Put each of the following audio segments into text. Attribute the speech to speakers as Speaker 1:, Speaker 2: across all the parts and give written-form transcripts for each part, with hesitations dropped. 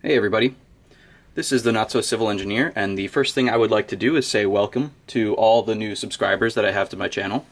Speaker 1: Hey everybody, this is the Not So Civil Engineer, and the first thing I would like to do is say welcome to all the new subscribers that I have to my channel.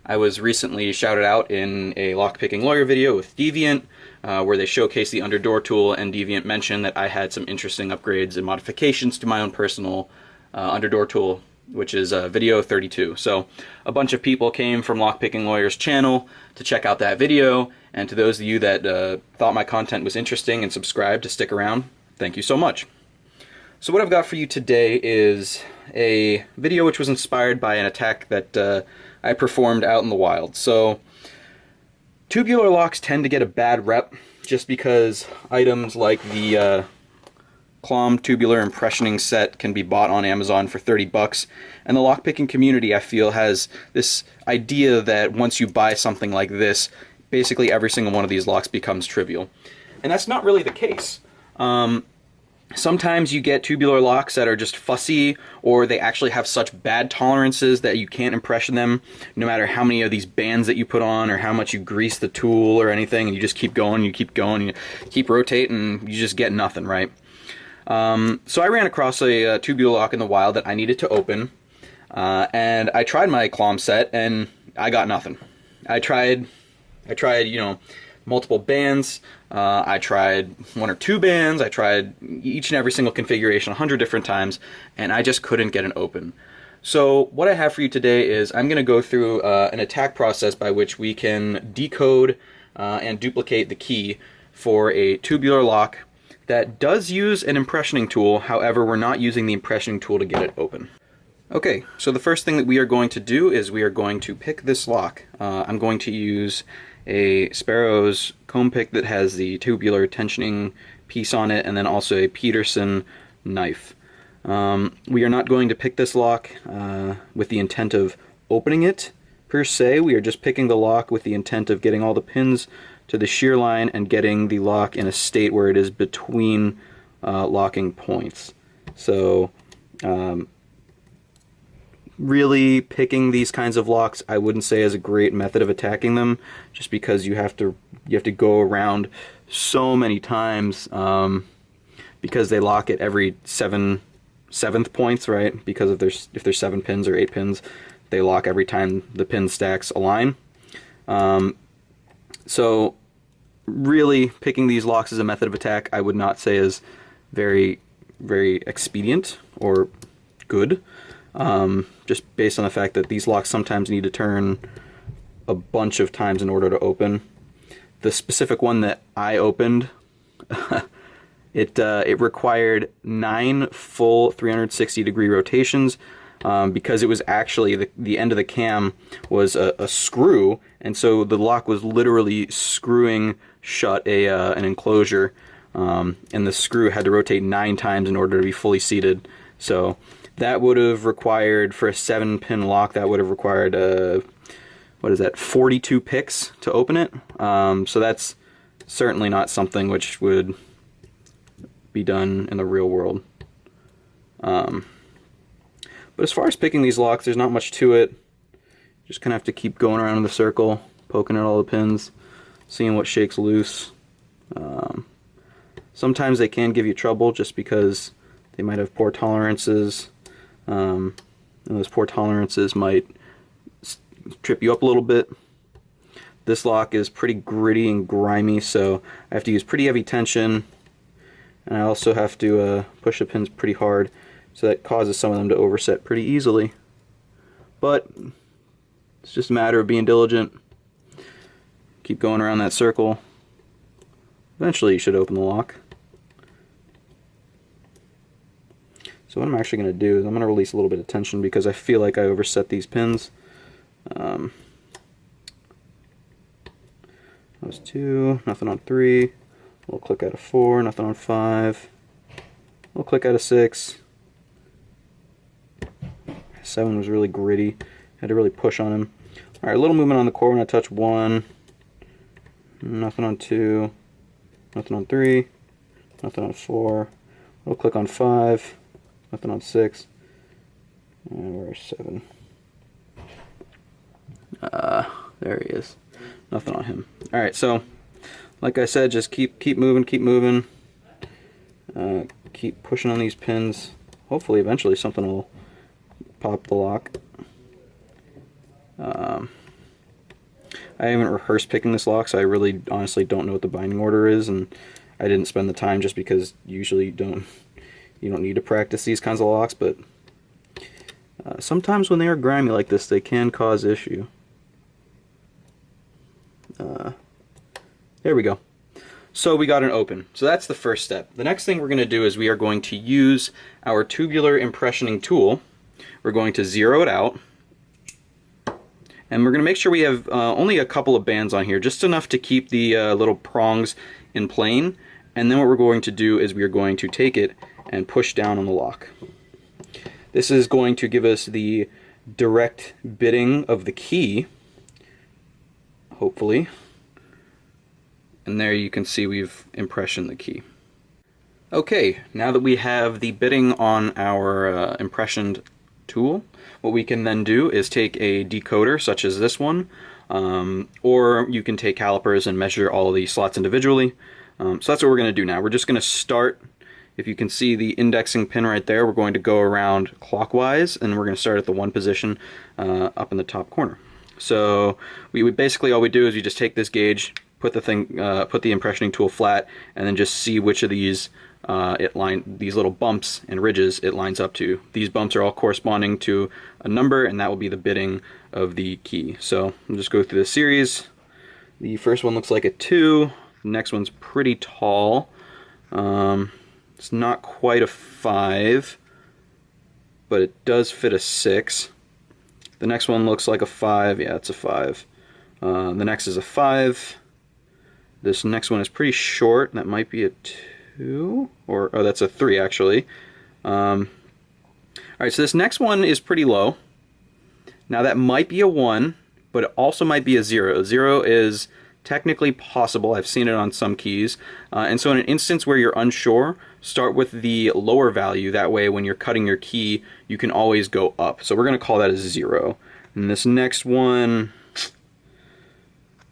Speaker 1: I was recently shouted out in a lockpicking lawyer video with Deviant, where they showcased the underdoor tool, and Deviant mentioned that I had some interesting upgrades and modifications to my own personal underdoor tool, which is video 32. So a bunch of people came from Lockpicking Lawyer's channel to check out that video, and to those of you that thought my content was interesting and subscribed to stick around, thank you so much. So what I've got for you today is a video which was inspired by an attack that I performed out in the wild. So tubular locks tend to get a bad rep just because items like the Clom tubular impressioning set can be bought on Amazon for 30 bucks, and the lockpicking community, I feel, has this idea that once you buy something like this, basically every single one of these locks becomes trivial. And that's not really the case. Sometimes you get tubular locks that are just fussy, or they actually have such bad tolerances that you can't impression them no matter how many of these bands that you put on or how much you grease the tool or anything, and you just keep going, you keep rotating, you just get nothing, right? So I ran across a tubular lock in the wild that I needed to open, and I tried my Clom set and I got nothing. I tried, multiple bands. I tried one or two bands. I tried each and every single configuration 100 different times, and I just couldn't get an open. So what I have for you today is I'm going to go through an attack process by which we can decode and duplicate the key for a tubular lock that does use an impressioning tool. However, we're not using the impressioning tool to get it open. Okay, so the first thing that we are going to do is we are going to pick this lock. I'm going to use a Sparrow's comb pick that has the tubular tensioning piece on it, and then also a Peterson knife. We are not going to pick this lock with the intent of opening it per se. We are just picking the lock with the intent of getting all the pins to the shear line and getting the lock in a state where it is between locking points. So really picking these kinds of locks I wouldn't say is a great method of attacking them, just because you have to go around so many times because they lock at every seventh points, right? Because if there's 7 pins or 8 pins, they lock every time the pin stacks align. So really picking these locks as a method of attack I would not say is very, very expedient or good. Just based on the fact that these locks sometimes need to turn a bunch of times in order to open. The specific one that I opened, it required 9 full 360-degree rotations because it was actually the end of the cam was a screw, and so the lock was literally screwing shut an enclosure, and the screw had to rotate 9 times in order to be fully seated. So that would have required, for a 7-pin lock, that would have required, 42 picks to open it. So that's certainly not something which would be done in the real world. But as far as picking these locks, there's not much to it. Just kind of have to keep going around in the circle, poking at all the pins, seeing what shakes loose. Sometimes they can give you trouble just because they might have poor tolerances. And those poor tolerances might trip you up a little bit. This lock is pretty gritty and grimy, so I have to use pretty heavy tension, and I also have to push the pins pretty hard, so that causes some of them to overset pretty easily. But it's just a matter of being diligent. Keep going around that circle. Eventually you should open the lock. So what I'm actually going to do is I'm going to release a little bit of tension because I feel like I overset these pins. That was 2, nothing on 3, a little click out of 4, nothing on 5, a little click out of 6. 7 was really gritty, had to really push on him. Alright, a little movement on the core when I touch 1, nothing on 2, nothing on 3, nothing on 4, a little click on 5. Nothing on 6. And where's 7? There he is. Nothing on him. Alright, so like I said, just keep moving, keep moving. Keep pushing on these pins. Hopefully eventually something will pop the lock. I haven't rehearsed picking this lock, so I really honestly don't know what the binding order is, and I didn't spend the time just because usually you don't need to practice these kinds of locks, but sometimes when they are grimy like this, they can cause issue. There we go. So we got an open. So that's the first step. The next thing we're going to do is we are going to use our tubular impressioning tool. We're going to zero it out. And we're going to make sure we have only a couple of bands on here, just enough to keep the little prongs in plane. And then what we're going to do is we are going to take it and push down on the lock. This is going to give us the direct bidding of the key, hopefully. And there you can see we've impressioned the key. Okay, now that we have the bidding on our impressioned tool, what we can then do is take a decoder such as this one, or you can take calipers and measure all the slots individually. So that's what we're going to do now. We're just going to start, if you can see the indexing pin right there, we're going to go around clockwise, and we're going to start at the 1 position up in the top corner. So we would basically, all we do is we just take this gauge, put the impressioning tool flat, and then just see which of these these little bumps and ridges it lines up to. These bumps are all corresponding to a number, and that will be the bidding of the key. So I'll just go through the series. The first one looks like a 2. The next one's pretty tall. It's not quite a 5, but it does fit a 6. The next one looks like a 5. Yeah, it's a 5. The next is a 5. This next one is pretty short. That might be a 2, or oh, that's a 3 actually. Alright, so this next one is pretty low. Now that might be a 1, but it also might be a 0. 0 is technically possible. I've seen it on some keys. And so in an instance where you're unsure, start with the lower value. That way when you're cutting your key, you can always go up. So we're going to call that a 0. And this next one,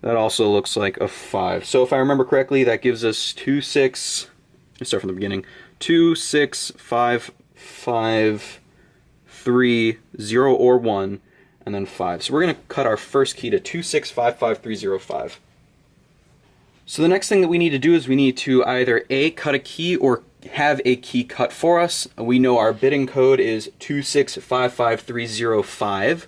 Speaker 1: that also looks like a 5. So if I remember correctly, that gives us 2, 6, let's start from the beginning, 2, 6, 5, 5, 3, 0 or 1, and then 5. So we're going to cut our first key to 2, 6, 5, 5, 3, 0, 5. So the next thing that we need to do is we need to either A, cut a key, or have a key cut for us. We know our bidding code is 2655305.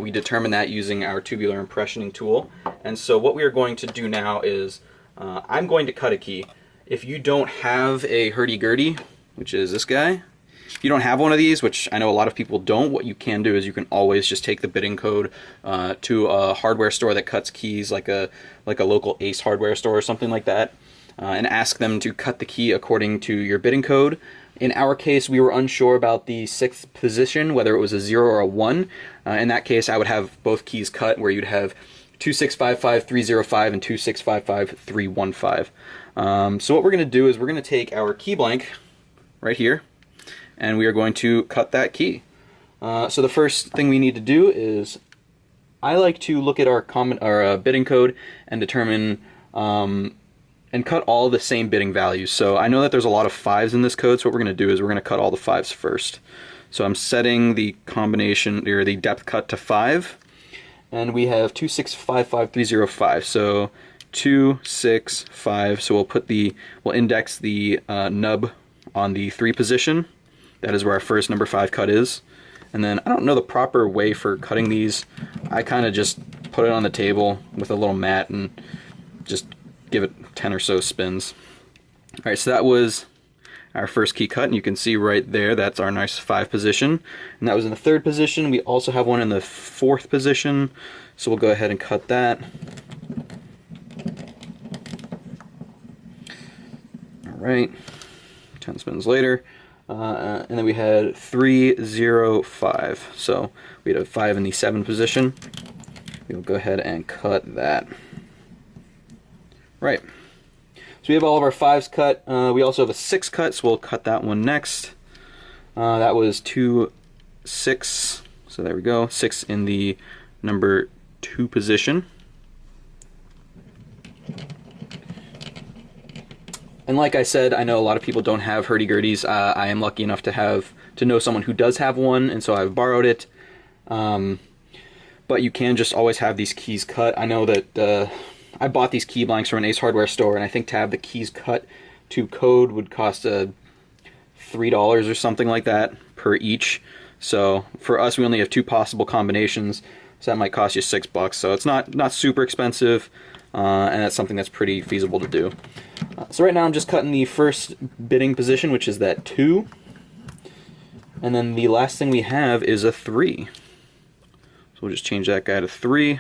Speaker 1: We determine that using our tubular impressioning tool. And so what we are going to do now is I'm going to cut a key. If you don't have a hurdy-gurdy, which is this guy, if you don't have one of these, which I know a lot of people don't, what you can do is you can always just take the bidding code to a hardware store that cuts keys, like a local Ace hardware store or something like that, and ask them to cut the key according to your bidding code. In our case, we were unsure about the 6th position, whether it was a 0 or a 1. In that case, I would have both keys cut, where you'd have 2655305 and 2655315. So what we're going to do is we're going to take our key blank right here, and we are going to cut that key. So the first thing we need to do is, I like to look at our bidding code and determine and cut all the same bidding values. So I know that there's a lot of 5s in this code, so what we're going to do is we're going to cut all the 5s first. So I'm setting the combination, or the depth cut, to 5, and we have 2655305. So 2, 6, 5. So we'll index the nub on the 3 position. That is where our first number 5 cut is. And then I don't know the proper way for cutting these. I kind of just put it on the table with a little mat and just give it 10 or so spins. Alright, so that was our first key cut, and you can see right there that's our nice 5 position. And that was in the 3rd position. We also have one in the 4th position, so we'll go ahead and cut that. Alright, 10 spins later. And then we had 3, 0, 5. So we had a 5 in the 7 position. We'll go ahead and cut that. Right. So we have all of our 5s cut. We also have a 6 cut, so we'll cut that one next. That was 2, 6. So there we go. 6 in the number 2 position. And like I said, I know a lot of people don't have hurdy-gurdies. I am lucky enough to know someone who does have one, and so I've borrowed it. But you can just always have these keys cut. I know that I bought these key blanks from an Ace Hardware store, and I think to have the keys cut to code would cost $3 or something like that per each. So for us, we only have 2 possible combinations, so that might cost you $6. So it's not super expensive, and that's something that's pretty feasible to do. So right now I'm just cutting the first bitting position, which is that 2. And then the last thing we have is a 3. So we'll just change that guy to 3.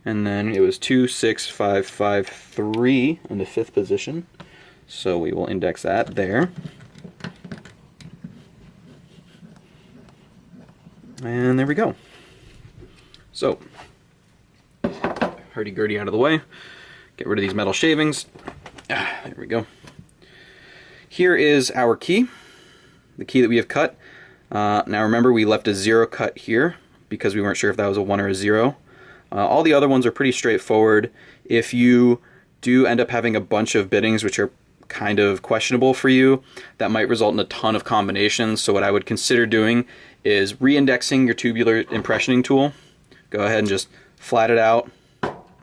Speaker 1: And then it was 2, 6, 5, 5, 3 in the 5th position. So we will index that there. And there we go. So, hurdy-gurdy out of the way. Get rid of these metal shavings. There we go. Here is our key, the key that we have cut. Now remember, we left a 0 cut here because we weren't sure if that was a 1 or a 0. All the other ones are pretty straightforward. If you do end up having a bunch of bittings which are kind of questionable for you, that might result in a ton of combinations. So what I would consider doing is re-indexing your tubular impressioning tool. Go ahead and just flat it out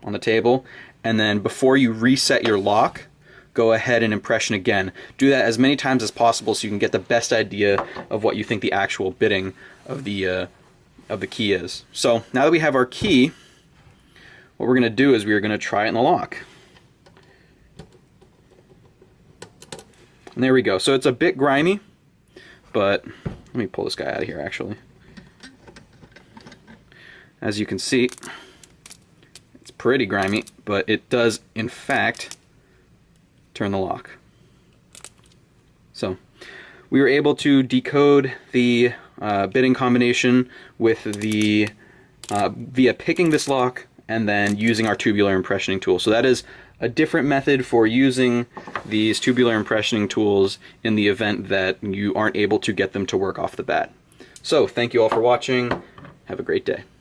Speaker 1: on the table, and then before you reset your lock, go ahead and impression again. Do that as many times as possible so you can get the best idea of what you think the actual bitting of the key is. So now that we have our key, what we're going to do is we are going to try it in the lock. And there we go. So it's a bit grimy, but let me pull this guy out of here actually. As you can see, it's pretty grimy, but it does in fact turn the lock. So we were able to decode the bitting combination with the via picking this lock and then using our tubular impressioning tool. So that is a different method for using these tubular impressioning tools in the event that you aren't able to get them to work off the bat. So thank you all for watching. Have a great day.